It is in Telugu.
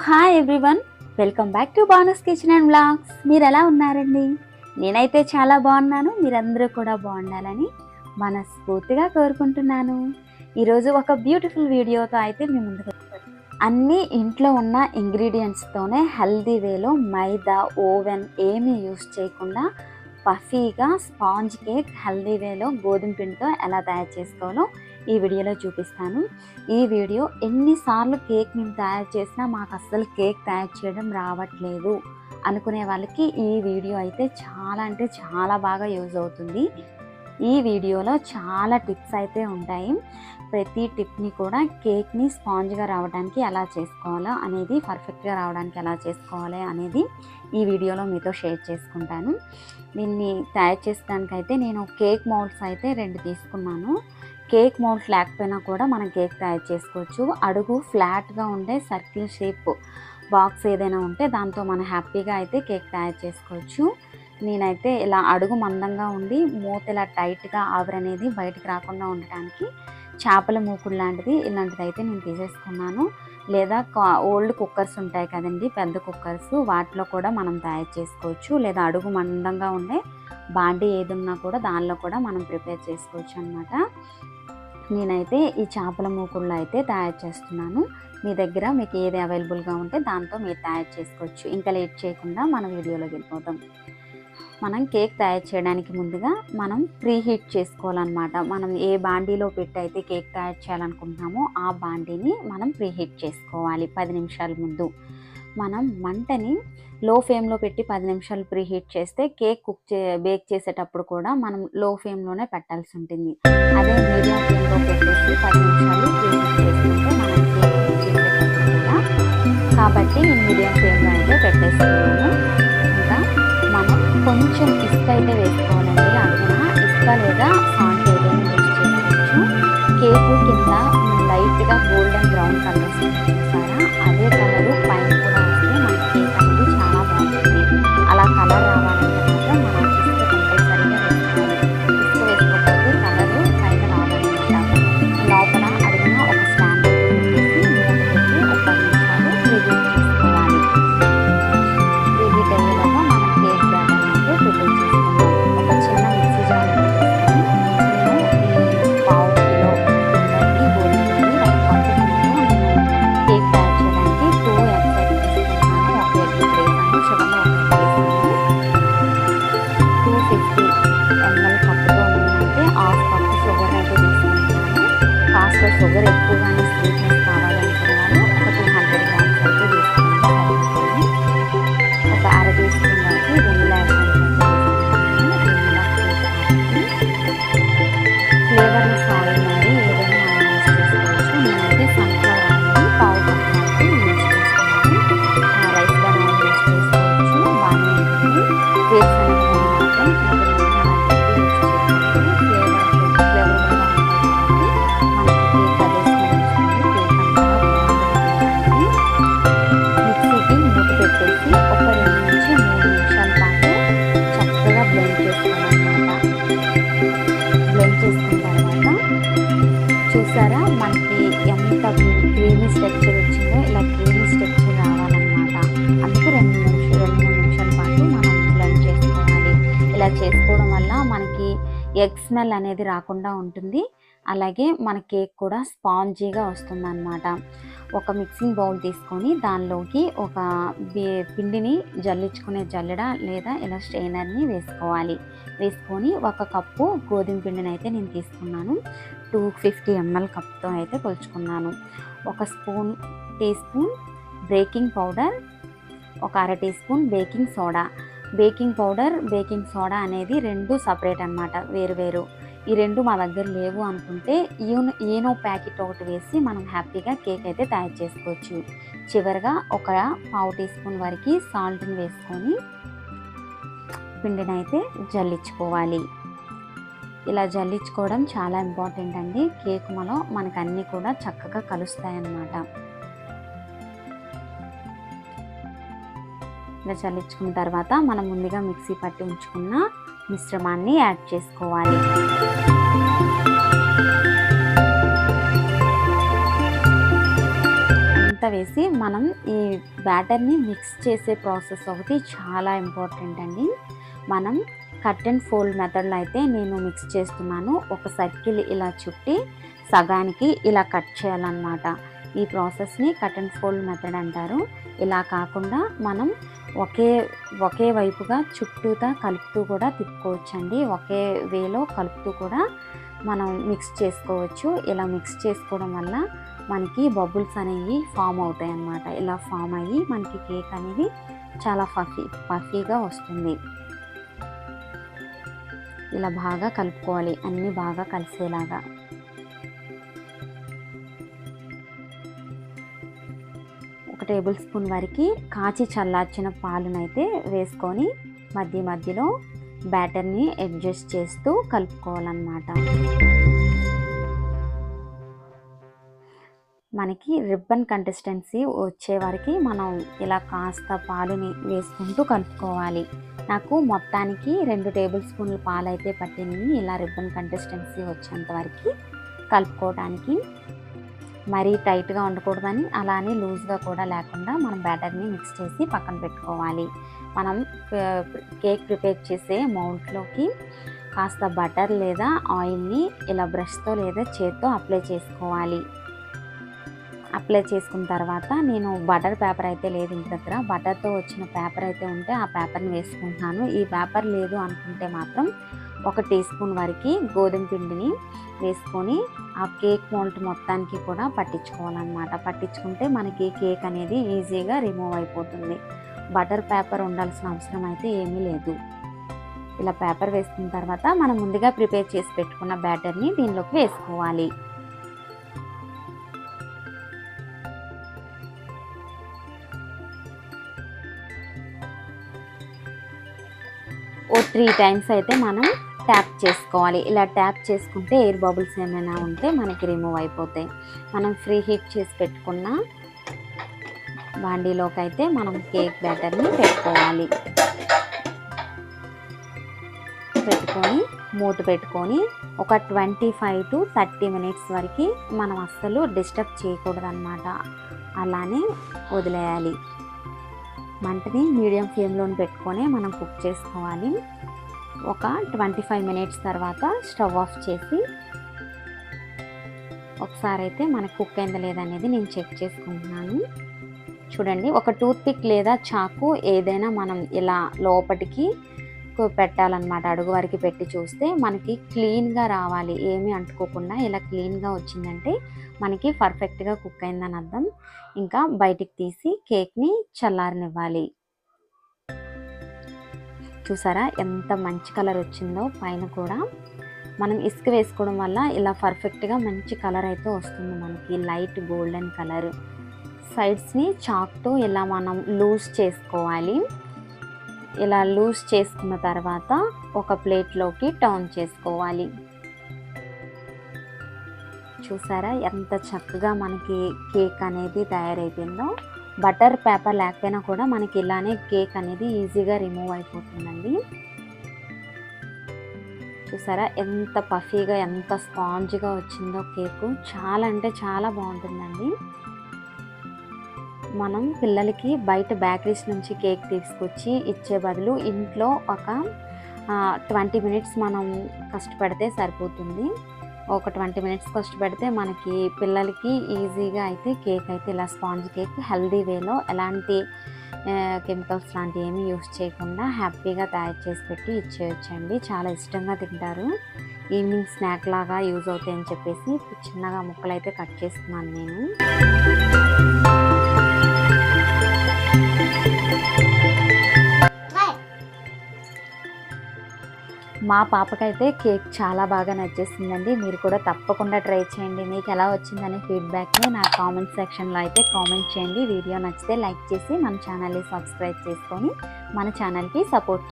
Hi everyone, welcome back to బానస్ కిచెన్ అండ్ బ్లాగ్స్. మీరు ఎలా ఉన్నారండి? నేనైతే చాలా బాగున్నాను. మీరందరూ కూడా బాగుండాలని మనస్ఫూర్తిగా కోరుకుంటున్నాను. ఈరోజు ఒక బ్యూటిఫుల్ వీడియోతో అయితే మీ ముందుకు అన్నీ ఇంట్లో ఉన్న ఇంగ్రీడియంట్స్తోనే హెల్దీ వేలో మైదా ఓవెన్ ఏమీ యూస్ చేయకుండా పఫీగా స్పాంజ్ కేక్ హెల్దీ వేలో గోధుమ పిండితో ఎలా తయారు చేసుకోవాలో ఈ వీడియోలో చూపిస్తాను. ఈ వీడియో ఎన్నిసార్లు కేక్ మేము తయారు చేసినా మాకు అస్సలు కేక్ తయారు చేయడం రావట్లేదు అనుకునే వాళ్ళకి ఈ వీడియో అయితే చాలా అంటే చాలా బాగా యూజ్ అవుతుంది. ఈ వీడియోలో చాలా టిప్స్ అయితే ఉంటాయి. ప్రతి టిప్ని కూడా కేక్ని స్పాంజ్గా రావడానికి ఎలా చేసుకోవాలో అనేది, పర్ఫెక్ట్గా రావడానికి ఎలా చేసుకోవాలి అనేది ఈ వీడియోలో మీతో షేర్ చేసుకుంటాను. దీన్ని తయారు చేసడానికైతే నేను కేక్ మౌల్డ్స్ అయితే 2 తీసుకున్నాను. కేక్ మౌల్డ్స్ లేకపోయినా కూడా మనం కేక్ తయారు చేసుకోవచ్చు. అడుగు ఫ్లాట్గా ఉండే సర్కిల్ షేప్ బాక్స్ ఏదైనా ఉంటే దాంతో మనం హ్యాపీగా అయితే కేక్ తయారు చేసుకోవచ్చు. నేనైతే ఇలా అడుగు మందంగా ఉండి మూత ఇలా టైట్గా ఆవిరనేది బయటకు రాకుండా ఉండటానికి చేపల మూకుడు లాంటిది ఇలాంటిది అయితే నేను తీసేసుకున్నాను. లేదా ఓల్డ్ కుక్కర్స్ ఉంటాయి కదండి, పెద్ద కుక్కర్స్, వాటిలో కూడా మనం తయారు చేసుకోవచ్చు. లేదా అడుగు మందంగా ఉండే బాండీ ఏది ఉన్నా కూడా దానిలో కూడా మనం ప్రిపేర్ చేసుకోవచ్చు అన్నమాట. నేనైతే ఈ చేపల మూకుడులో అయితే తయారు చేస్తున్నాను. మీ దగ్గర మీకు ఏది అవైలబుల్గా ఉంటే దాంతో మీరు తయారు చేసుకోవచ్చు. ఇంకా లేట్ చేయకుండా మన వీడియోలోకి వెళ్ళిపోతాం. మనం కేక్ తయారు చేయడానికి ముందుగా మనం ప్రీ హీట్ చేసుకోవాలన్నమాట. మనం ఏ బాండీలో పెట్టి అయితే కేక్ తయారు చేయాలనుకుంటున్నామో ఆ బాండీని మనం ప్రీ హీట్ చేసుకోవాలి. 10 నిమిషాల ముందు మనం మంటని లో ఫ్లేమ్లో పెట్టి 10 నిమిషాలు ప్రీ హీట్ చేస్తే కేక్ బేక్ చేసేటప్పుడు కూడా మనం లో ఫ్లేమ్లోనే పెట్టాల్సి ఉంటుంది. అదే మీడియం ఫ్లేమ్లో పెట్టేసి 10 నిమిషాలు ప్రీ హీట్ చేసుకుంటే మనం కేక్ కుక్ చేసేటప్పుడు కూడా, కాబట్టి నేను మీడియం ఫ్లేమ్లో అయితే పెట్టేస్తున్నాను. ఇంకా మనం కొంచెం ఇసుక అయితే వేసుకోవాలండి. అడుగున ఇసుక లేదా సాల్ట్ ఏదైనా యూజ్ చేసుకోవచ్చు. కేకు కింద లైట్గా గోల్డెన్ బ్రౌన్ కలర్ వస్తుంది చూసారా, అదే కలరు పైన కూడా వస్తే మనకి కేక్ అనేది చాలా బాగుంటుంది. అలా కలర్ రావాలంటే మాత్రం మనం ఇసుక కంపల్సరీగా వేసుకోవాలి. ఇసుక వేసుకోకపోతే కలరు పైన రావాలన్నమాట. లోపల అడుగున ఒక స్టాండ్ పెట్టేసి మూత పెట్టి ఒక 10 నిమిషాలు ప్రీహీట్ చేసుకోవాలి. ప్రీహీట్ అయ్యేలాగా మనం కేక్ బ్యాటర్ అయితే ప్రిపేర్ చేసుకుందాం. ఒక చిన్న మిక్సీ జార్ తీసుకొని నేను ఈ పావు కిలో పిండి గోధుమ పిండి 1 కప్పు పిండిలో నేను కేక్ తయారు చేయడానికి 2 eggs అయితే తీసుకుంటున్నాను. ఒక ఎగ్ వేసాను, చివరిలో ఒక ఎగ్ వేసాను. 250 ml కప్పుతో నేనైతే 1/2 కప్పు షుగర్ అయితే తీసుకుంటున్నాను. కాస్త షుగర్ ఎక్కువగానే స్వీట్నెస్ కావాలనుకునే వాళ్ళు ఒక 200 గ్రామ్స్ అయితే తీసుకున్నాను. ఒక అర టీ స్పూన్ వరకు వెనిలా ఎసెన్స్ అయితే ఫ్లేవర్లెస్ ఆయిల్ అండి, ఏదైనా మనం యూజ్ చేసుకోవచ్చు. నేనైతే సన్ఫ్లవర్ ఆయిల్ పావు కప్పు అయితే యూజ్ చేస్తున్నాను. రైస్ బ్రాన్ ఆయిల్ యూజ్ చేసుకోవచ్చు, బాగానే ఉంటుంది. వేరుశనగ నూనె మాత్రం కొబ్బరి నూనె అలాంటివి యూజ్ చేసుకోవచ్చు. ఫ్లేవర్గా ఉంటుంది కాబట్టి మనకి కేక్ అదే స్మెల్ వస్తుంది. కేక్ అంతా బాగుంటుంది. మిక్సీకి మూత పెట్టేసి ఒక 2 నుంచి 3 నిమిషాల పాటు చక్కగా బ్లెండ్ చేసుకోవాలన్నమాట. బ్లెండ్ చేసుకున్న తర్వాత చూసారా మనకి ఎంత క్రీమీ స్ట్రక్చర్ వచ్చిందో, ఇలా క్రీమీ స్ట్రక్చర్ రావాలన్నమాట. అందుకు 2-3 నిమిషాల పాటు మనం బ్లెండ్ చేసుకోవాలి. ఇలా చేసుకోవడం వల్ల మనకి ఎగ్ స్మెల్ అనేది రాకుండా ఉంటుంది. అలాగే మన కేక్ కూడా స్పాంజీగా వస్తుందన్నమాట. ఒక మిక్సింగ్ బౌల్ తీసుకొని దానిలోకి ఒక పిండిని జల్లించుకునే జల్లెడ లేదా ఇలా స్ట్రైనర్ని వేసుకోవాలి. వేసుకొని 1 కప్పు గోధుమ పిండిని అయితే నేను తీసుకున్నాను. 250 ml కప్తో అయితే కొలుచుకున్నాను. 1 టీ స్పూన్ బేకింగ్ పౌడర్, ఒక అర teaspoon baking soda. Baking powder baking soda అనేది 2 సపరేట్ అన్నమాట, వేరు. ఈ 2 మా దగ్గర లేవు అనుకుంటే ఈనో ప్యాకెట్ ఒకటి వేసి మనం హ్యాపీగా కేక్ అయితే తయారు చేసుకోవచ్చు. చివరిగా ఒక పావు టీ స్పూన్ వరకు సాల్ట్ని వేసుకొని పిండిని అయితే జల్లించుకోవాలి. ఇలా జల్లించుకోవడం చాలా ఇంపార్టెంట్ అండి. కేక్ మనకు అన్నీ కూడా చక్కగా కలుస్తాయి అన్నమాట. ఇలా చల్లించుకున్న తర్వాత మనం ముందుగా మిక్సీ పట్టి ఉంచుకున్న మిశ్రమాన్ని యాడ్ చేసుకోవాలి. అంతా వేసి మనం ఈ బ్యాటర్ని మిక్స్ చేసే ప్రాసెస్ ఒకటి చాలా ఇంపార్టెంట్ అండి. మనం కట్ అండ్ ఫోల్డ్ మెథడ్లో అయితే నేను మిక్స్ చేస్తున్నాను. ఒక సర్కిల్ ఇలా చుట్టి సగానికి ఇలా కట్ చేయాలన్నమాట. ఈ ప్రాసెస్ని కట్ అండ్ ఫోల్డ్ మెథడ్ అంటారు. ఇలా కాకుండా మనం ఒకే వైపుగా చుట్టూతా కలుపుతూ కూడా తిప్పుకోవచ్చండి. ఒకే వేలో కలుపుతూ కూడా మనం మిక్స్ చేసుకోవచ్చు. ఇలా మిక్స్ చేసుకోవడం వల్ల మనకి బబుల్స్ అనేవి ఫామ్ అవుతాయి అన్నమాట. ఇలా ఫామ్ అయ్యి మనకి కేక్ అనేది చాలా పఫీగా వస్తుంది. ఇలా బాగా కలుపుకోవాలి, అన్నీ బాగా కలిసేలాగా. ఒక టేబుల్ స్పూన్ వరకు కాచి చల్లార్చిన పాలునైతే వేసుకొని మధ్య మధ్యలో బ్యాటర్ని అడ్జస్ట్ చేస్తూ కలుపుకోవాలన్నమాట. మనకి రిబ్బన్ కన్సిస్టెన్సీ వచ్చే వరకు మనం ఇలా కాస్త పాలుని వేసుకుంటూ కలుపుకోవాలి. నాకు మొత్తానికి 2 టేబుల్ స్పూన్ల పాలు అయితే పట్టింది ఇలా రిబ్బన్ కన్సిస్టెన్సీ వచ్చేంత వరకు కలుపుకోవడానికి. మరీ టైట్గా ఉండకూడదని అలానే లూజ్గా కూడా లేకుండా మనం బ్యాటర్ని మిక్స్ చేసి పక్కన పెట్టుకోవాలి. మనం కేక్ ప్రిపేర్ చేసే మౌల్డ్లోకి కాస్త బటర్ లేదా ఆయిల్ని ఇలా బ్రష్తో లేదా చేత్తో అప్లై చేసుకోవాలి. అప్లై చేసుకున్న తర్వాత నేను బటర్ పేపర్ అయితే లేదు ఇంటి దగ్గర, బటర్తో వచ్చిన పేపర్ అయితే ఉంటే ఆ పేపర్ని వేసుకుంటున్నాను. ఈ పేపర్ లేదు అనుకుంటే మాత్రం 1 టీ స్పూన్ వరకు గోధుమ పిండిని వేసుకొని ఆ కేక్ మౌల్డ్ మొత్తానికి కూడా పట్టించుకోవాలన్నమాట. పట్టించుకుంటే మనకి కేక్ అనేది ఈజీగా రిమూవ్ అయిపోతుంది. బటర్ పేపర్ ఉండాల్సిన అవసరం అయితే ఏమీ లేదు. ఇలా పేపర్ వేసుకున్న తర్వాత మనం ముందుగా ప్రిపేర్ చేసి పెట్టుకున్న బ్యాటర్ని దీనిలోకి వేసుకోవాలి. ఓ 3 టైమ్స్ అయితే మనం ట్యాప్ చేసుకోవాలి. ఇలా ట్యాప్ చేసుకుంటే ఎయిర్ బబుల్స్ ఏమైనా ఉంటే మనకి రిమూవ్ అయిపోతాయి. మనం ఫ్రీ హీట్ చేసి పెట్టుకున్న బాండీలోకి అయితే మనం కేక్ బ్యాటర్ని పెట్టుకోవాలి. పెట్టుకొని మూత పెట్టుకొని ఒక 25 to 30 మినిట్స్ వరకు మనం అస్సలు డిస్టర్బ్ చేయకూడదు అన్నమాట. అలానే వదిలేయాలి. మంటని మీడియం ఫ్లేమ్లో పెట్టుకొని మనం కుక్ చేసుకోవాలి. ఒక 25 మినిట్స్ తర్వాత స్టవ్ ఆఫ్ చేసి ఒకసారి అయితే మనకు కుక్ అయిందా లేదనేది నేను చెక్ చేసుకుంటున్నాను. చూడండి, ఒక టూత్ పిక్ లేదా చాకు ఏదైనా మనం ఇలా లోపటికి పెట్టాలన్నమాట. అడుగు వరకు పెట్టి చూస్తే మనకి క్లీన్గా రావాలి, ఏమీ అంటుకోకుండా ఇలా క్లీన్గా వచ్చిందంటే మనకి పర్ఫెక్ట్గా కుక్ అయిందని అర్థం. ఇంకా బయటికి తీసి కేక్ని చల్లారనివ్వాలి. చూసారా ఎంత మంచి కలర్ వచ్చిందో. పైన కూడా మనం ఇసుక వేసుకోవడం వల్ల ఇలా పర్ఫెక్ట్గా మంచి కలర్ అయితే వస్తుంది మనకి, లైట్ గోల్డెన్ కలర్. సైడ్స్ని చాక్తో ఇలా మనం లూజ్ చేసుకోవాలి. ఇలా లూజ్ చేసుకున్న తర్వాత ఒక ప్లేట్లోకి టర్న్ చేసుకోవాలి. చూసారా ఎంత చక్కగా మనకి కేక్ అనేది తయారైపోయిందో. బటర్ పేపర్ లేకపోయినా కూడా మనకి ఇలానే కేక్ అనేది ఈజీగా రిమూవ్ అయిపోతుందండి. చూసారా ఎంత పఫీగా ఎంత స్పాంజ్గా వచ్చిందో కేకు. చాలా అంటే చాలా బాగుంటుందండి. మనం పిల్లలకి బయట బేకరీస్ నుంచి కేక్ తీసుకొచ్చి ఇచ్చే బదులు ఇంట్లో ఒక 20 మినిట్స్ మనం కష్టపడితే సరిపోతుంది. ఒక 20 మినిట్స్ కష్టపడితే మనకి పిల్లలకి ఈజీగా అయితే కేక్ అయితే ఇలా స్పాంజ్ కేక్ హెల్దీ వేలో ఎలాంటి కెమికల్స్ లాంటివి ఏమీ యూస్ చేయకుండా హ్యాపీగా తయారు చేసి పెట్టి ఇచ్చేయచ్చండి. చాలా ఇష్టంగా తింటారు. ఈవినింగ్ స్నాక్ లాగా యూజ్ అవుతాయని చెప్పేసి చిన్నగా ముక్కలు అయితే కట్ చేసుకున్నాను నేను. మా పాపకైతే కేక్ చాలా బాగా నచ్చేసిందండి. మీరు కూడా తప్పకుండా ట్రై చేయండి. మీకు ఎలా వచ్చిందనే ఫీడ్బ్యాక్ని నా కామెంట్ సెక్షన్లో అయితే కామెంట్ చేయండి. వీడియో నచ్చితే లైక్ చేసి మన ఛానల్ని సబ్స్క్రైబ్ చేసుకొని మన ఛానల్కి సపోర్ట్